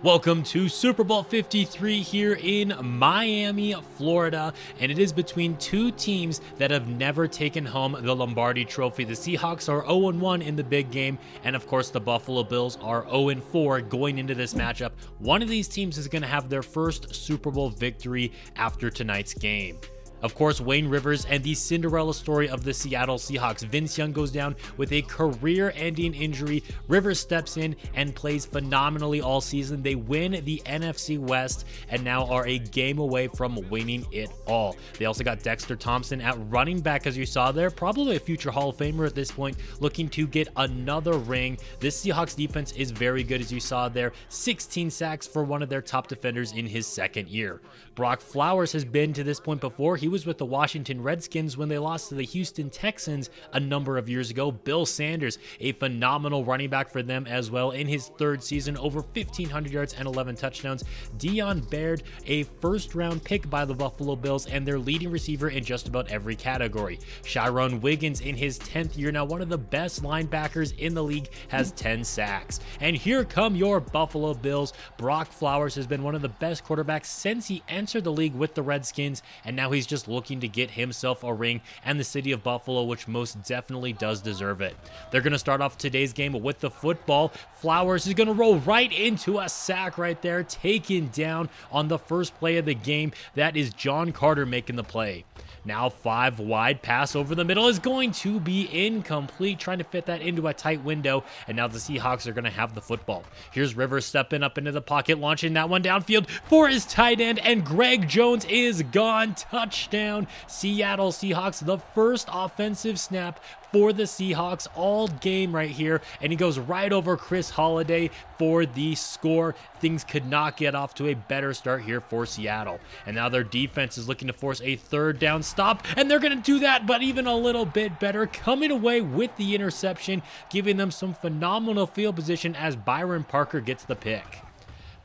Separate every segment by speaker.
Speaker 1: Welcome to Super Bowl 53 here in Miami, Florida, and it is between two teams that have never taken home the Lombardi Trophy. The Seahawks are 0-1 in the big game, and of course the Buffalo Bills are 0-4 going into this matchup. One of these teams is going to have their first Super Bowl victory after tonight's game. Of course, Wayne Rivers and the Cinderella story of the Seattle Seahawks. Vince Young goes down with a career-ending injury. Rivers steps in and plays phenomenally all season. They win the NFC West and now are a game away from winning it all. They also got Dexter Thompson at running back, as you saw there. Probably a future Hall of Famer at this point, looking to get another ring. This Seahawks defense is very good, as you saw there. 16 sacks for one of their top defenders in his second year. Brock Flowers has been to this point before. He was with the Washington Redskins when they lost to the Houston Texans a number of years ago. Bill Sanders, a phenomenal running back for them as well in his third season, over 1,500 yards and 11 touchdowns. Deion Baird, a first-round pick by the Buffalo Bills and their leading receiver in just about every category. Chiron Wiggins in his 10th year, now one of the best linebackers in the league, has 10 sacks. And here come your Buffalo Bills. Brock Flowers has been one of the best quarterbacks since he entered the league with the Redskins, and now he's just looking to get himself a ring, and the city of Buffalo, which most definitely does deserve it. They're going to start off today's game with the football. Flowers is going to roll right into a sack right there, taken down on the first play of the game. That is John Carter making the play. Now 5 wide, pass over the middle is going to be incomplete, trying to fit that into a tight window, and now the Seahawks are going to have the football. Here's Rivers stepping up into the pocket, launching that one downfield for his tight end, and Greg Jones is gone. Touchdown, Seattle Seahawks. The first offensive snap for the Seahawks all game right here, and he goes right over Chris Holiday for the score. Things could not get off to a better start here for Seattle, and now their defense is looking to force a third down stop, and they're going to do that, but even a little bit better, coming away with the interception, giving them some phenomenal field position as Byron Parker gets the pick.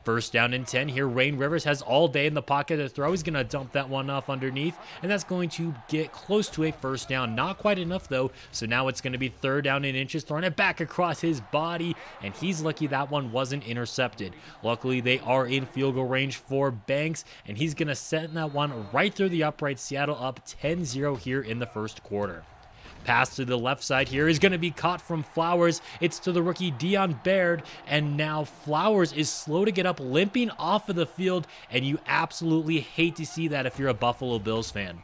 Speaker 1: First down and 10 here. Wayne Rivers has all day in the pocket to throw. He's going to dump that one off underneath, and that's going to get close to a first down. Not quite enough, though, so now it's going to be third down and inches, throwing it back across his body, and he's lucky that one wasn't intercepted. Luckily, they are in field goal range for Banks, and he's going to send that one right through the upright. Seattle up 10-0 here in the first quarter. Pass to the left side here is going to be caught from Flowers. It's to the rookie Deion Baird, and now Flowers is slow to get up, limping off of the field, and you absolutely hate to see that if you're a Buffalo Bills fan.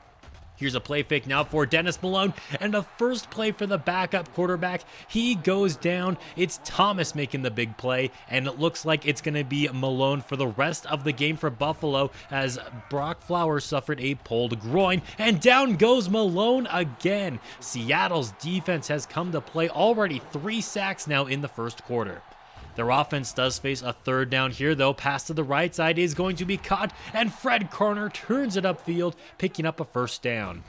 Speaker 1: Here's a play fake now for Dennis Malone, and the first play for the backup quarterback. He goes down. It's Thomas making the big play, and it looks like it's going to be Malone for the rest of the game for Buffalo, as Brock Flowers suffered a pulled groin, and down goes Malone again. Seattle's defense has come to play, already 3 sacks now in the first quarter. Their offense does face a third down here, though. Pass to the right side is going to be caught, and Fred Karner turns it upfield, picking up a first down.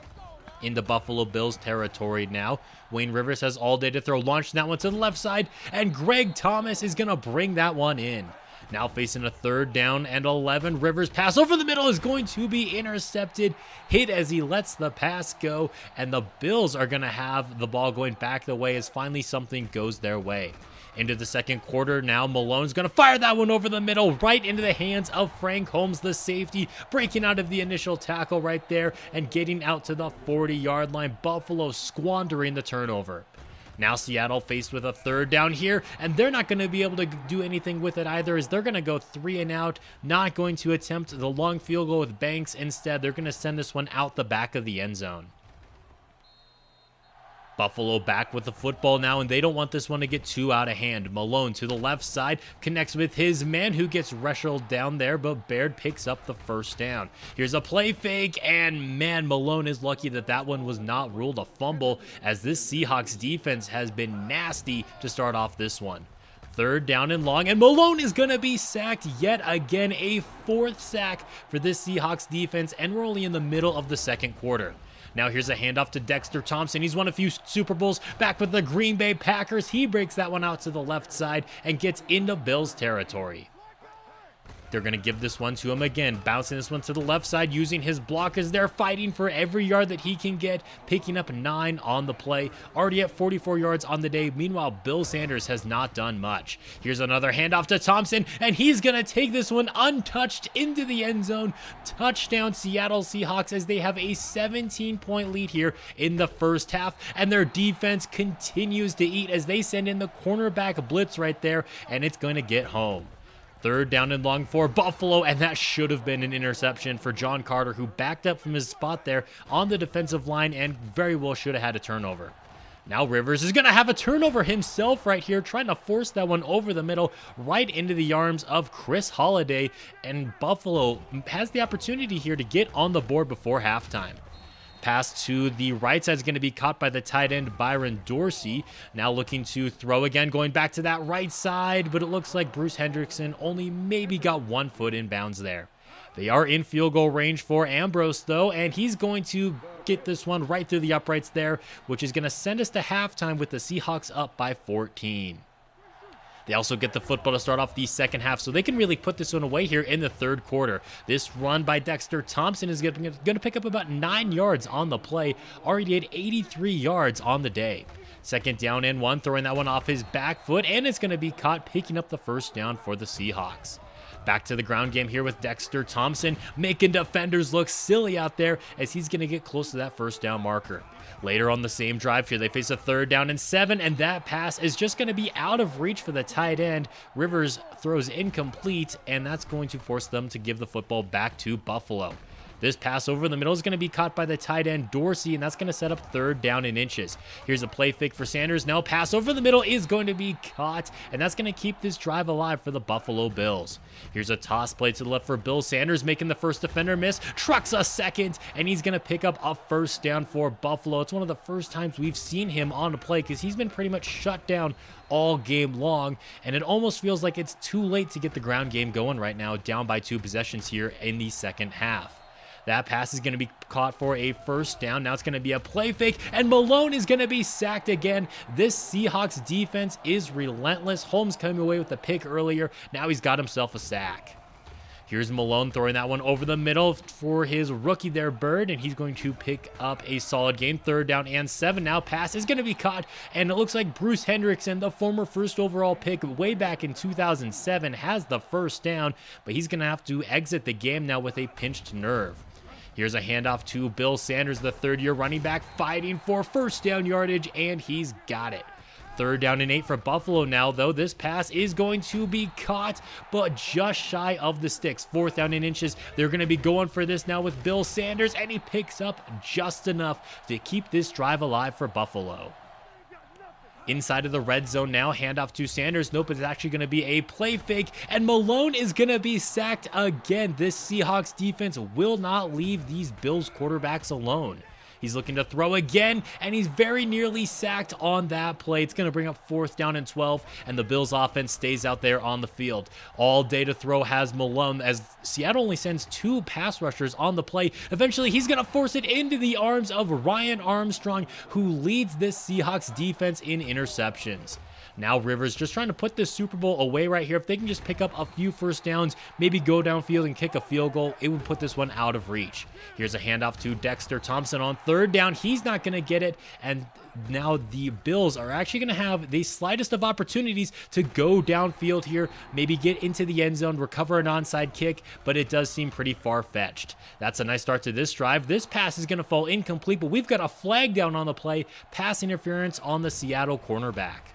Speaker 1: Into Buffalo Bills territory now. Wayne Rivers has all day to throw, launching that one to the left side, and Greg Thomas is going to bring that one in. Now facing a third down and 11. Rivers' pass over the middle is going to be intercepted, hit as he lets the pass go, and the Bills are going to have the ball going back the way as finally something goes their way. Into the second quarter now, Malone's going to fire that one over the middle, right into the hands of Frank Holmes, the safety, breaking out of the initial tackle right there and getting out to the 40-yard line. Buffalo squandering the turnover. Now Seattle faced with a third down here, and they're not going to be able to do anything with it either, as they're going to go 3 and out, not going to attempt the long field goal with Banks. Instead, they're going to send this one out the back of the end zone. Buffalo back with the football now, and they don't want this one to get too out of hand. Malone to the left side, connects with his man, who gets wrestled down there, but Baird picks up the first down. Here's a play fake, and man, Malone is lucky that that one was not ruled a fumble, as this Seahawks defense has been nasty to start off this one. Third down and long, and Malone is going to be sacked yet again. A 4th sack for this Seahawks defense, and we're only in the middle of the second quarter. Now here's a handoff to Dexter Thompson. He's won a few Super Bowls back with the Green Bay Packers. He breaks that one out to the left side and gets into Bills territory. They're going to give this one to him again, bouncing this one to the left side, using his blockers. They're fighting for every yard that he can get, picking up 9 on the play, already at 44 yards on the day. Meanwhile, Bill Sanders has not done much. Here's another handoff to Thompson, and he's going to take this one untouched into the end zone. Touchdown Seattle Seahawks as they have a 17-point lead here in the first half, and their defense continues to eat as they send in the cornerback blitz right there, and it's going to get home. Third down and long for Buffalo, and that should have been an interception for John Carter, who backed up from his spot there on the defensive line and very well should have had a turnover. Now Rivers is going to have a turnover himself right here, trying to force that one over the middle right into the arms of Chris Holiday, and Buffalo has the opportunity here to get on the board before halftime. Pass to the right side is going to be caught by the tight end Byron Dorsey. Now looking to throw again, going back to that right side, but it looks like Bruce Hendrickson only maybe got 1 foot in bounds there. They are in field goal range for Ambrose though, and he's going to get this one right through the uprights there, which is going to send us to halftime with the Seahawks up by 14. They also get the football to start off the second half, so they can really put this one away here in the third quarter. This run by Dexter Thompson is going to pick up about 9 yards on the play, already at 83 yards on the day. Second down and 1, throwing that one off his back foot, and it's going to be caught, picking up the first down for the Seahawks. Back to the ground game here with Dexter Thompson, making defenders look silly out there as he's going to get close to that first down marker. Later on the same drive here, they face a 3rd down and 7, and that pass is just going to be out of reach for the tight end. Rivers throws incomplete, and that's going to force them to give the football back to Buffalo. This pass over the middle is going to be caught by the tight end Dorsey, and that's going to set up 3rd down and inches. Here's a play fake for Sanders. Now pass over the middle is going to be caught, and that's going to keep this drive alive for the Buffalo Bills. Here's a toss play to the left for Bill Sanders, making the first defender miss, trucks a second, and he's going to pick up a first down for Buffalo. It's one of the first times we've seen him on a play because he's been pretty much shut down all game long, and it almost feels like it's too late to get the ground game going right now, down by 2 possessions here in the second half. That pass is going to be caught for a first down. Now it's going to be a play fake, and Malone is going to be sacked again. This Seahawks defense is relentless. Holmes coming away with a pick earlier. Now he's got himself a sack. Here's Malone throwing that one over the middle for his rookie there, Bird, and he's going to pick up a solid gain. 3rd down and 7. Now pass is going to be caught, and it looks like Bruce Hendrickson, the former first overall pick way back in 2007, has the first down, but he's going to have to exit the game now with a pinched nerve. Here's a handoff to Bill Sanders, the 3rd-year running back, fighting for first down yardage, and he's got it. 3rd down and 8 for Buffalo now, though. This pass is going to be caught, but just shy of the sticks. 4th down and inches. They're going to be going for this now with Bill Sanders, and he picks up just enough to keep this drive alive for Buffalo. Inside of the red zone now, handoff to Sanders. Nope, it's actually going to be a play fake, and Malone is going to be sacked again. This Seahawks defense will not leave these Bills quarterbacks alone. He's looking to throw again, and he's very nearly sacked on that play. It's going to bring up 4th down and 12, and the Bills offense stays out there on the field. All day to throw has Malone, as Seattle only sends 2 pass rushers on the play. Eventually, he's going to force it into the arms of Ryan Armstrong, who leads this Seahawks defense in interceptions. Now Rivers just trying to put this Super Bowl away right here. If they can just pick up a few first downs, maybe go downfield and kick a field goal, it would put this one out of reach. Here's a handoff to Dexter Thompson on 3rd down. He's not going to get it, and now the Bills are actually going to have the slightest of opportunities to go downfield here, maybe get into the end zone, recover an onside kick, but it does seem pretty far-fetched. That's a nice start to this drive. This pass is going to fall incomplete, but we've got a flag down on the play, pass interference on the Seattle cornerback.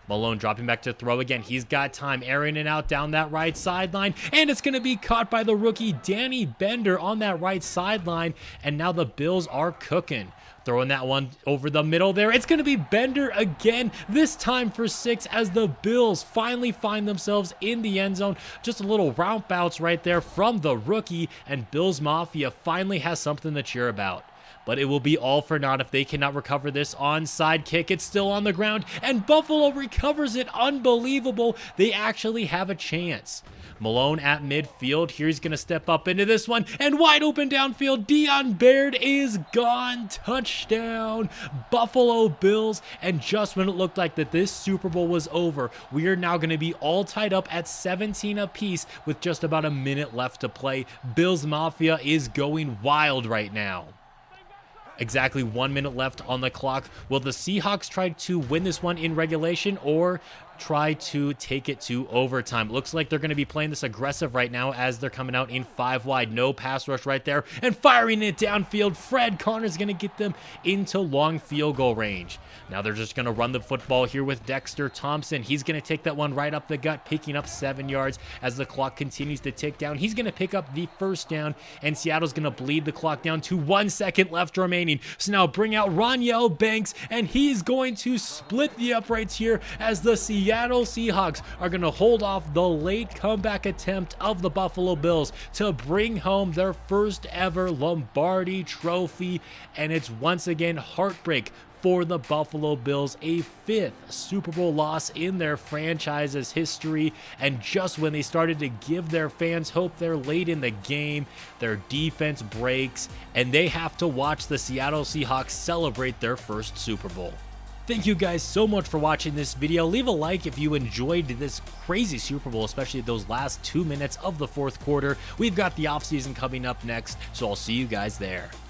Speaker 1: Malone dropping back to throw again. He's got time, airing it out down that right sideline, and it's going to be caught by the rookie Danny Bender on that right sideline, and now the Bills are cooking. Throwing that one over the middle there. It's going to be Bender again, this time for 6, as the Bills finally find themselves in the end zone. Just a little route bounce right there from the rookie, and Bills Mafia finally has something to cheer about. but it will be all for naught if they cannot recover this onside kick. It's still on the ground, and Buffalo recovers it. Unbelievable. They actually have a chance. Malone at midfield. Here he's going to step up into this one, and wide open downfield. Dion Baird is gone. Touchdown, Buffalo Bills. And just when it looked like that this Super Bowl was over, we are now going to be all tied up at 17 apiece with just about a minute left to play. Bills Mafia is going wild right now. Exactly 1 minute left on the clock. Will the Seahawks try to win this one in regulation or try to take it to overtime? Looks like they're going to be playing this aggressive right now as they're coming out in 5 wide. No pass rush right there, and firing it downfield. Fred Connor's going to get them into long field goal range. Now they're just going to run the football here with Dexter Thompson. He's going to take that one right up the gut, picking up 7 yards as the clock continues to tick down. He's going to pick up the first down, and Seattle's going to bleed the clock down to 1 second left remaining. So now bring out Roniel Banks, and he's going to split the uprights here as the Seattle Seahawks are going to hold off the late comeback attempt of the Buffalo Bills to bring home their first ever Lombardi Trophy, and it's once again heartbreak for the Buffalo Bills, a 5th Super Bowl loss in their franchise's history. And just when they started to give their fans hope there late in the game, their defense breaks, and they have to watch the Seattle Seahawks celebrate their first Super Bowl. Thank you guys so much for watching this video. Leave a like if you enjoyed this crazy Super Bowl, especially those last 2 minutes of the fourth quarter. We've got the offseason coming up next, so I'll see you guys there.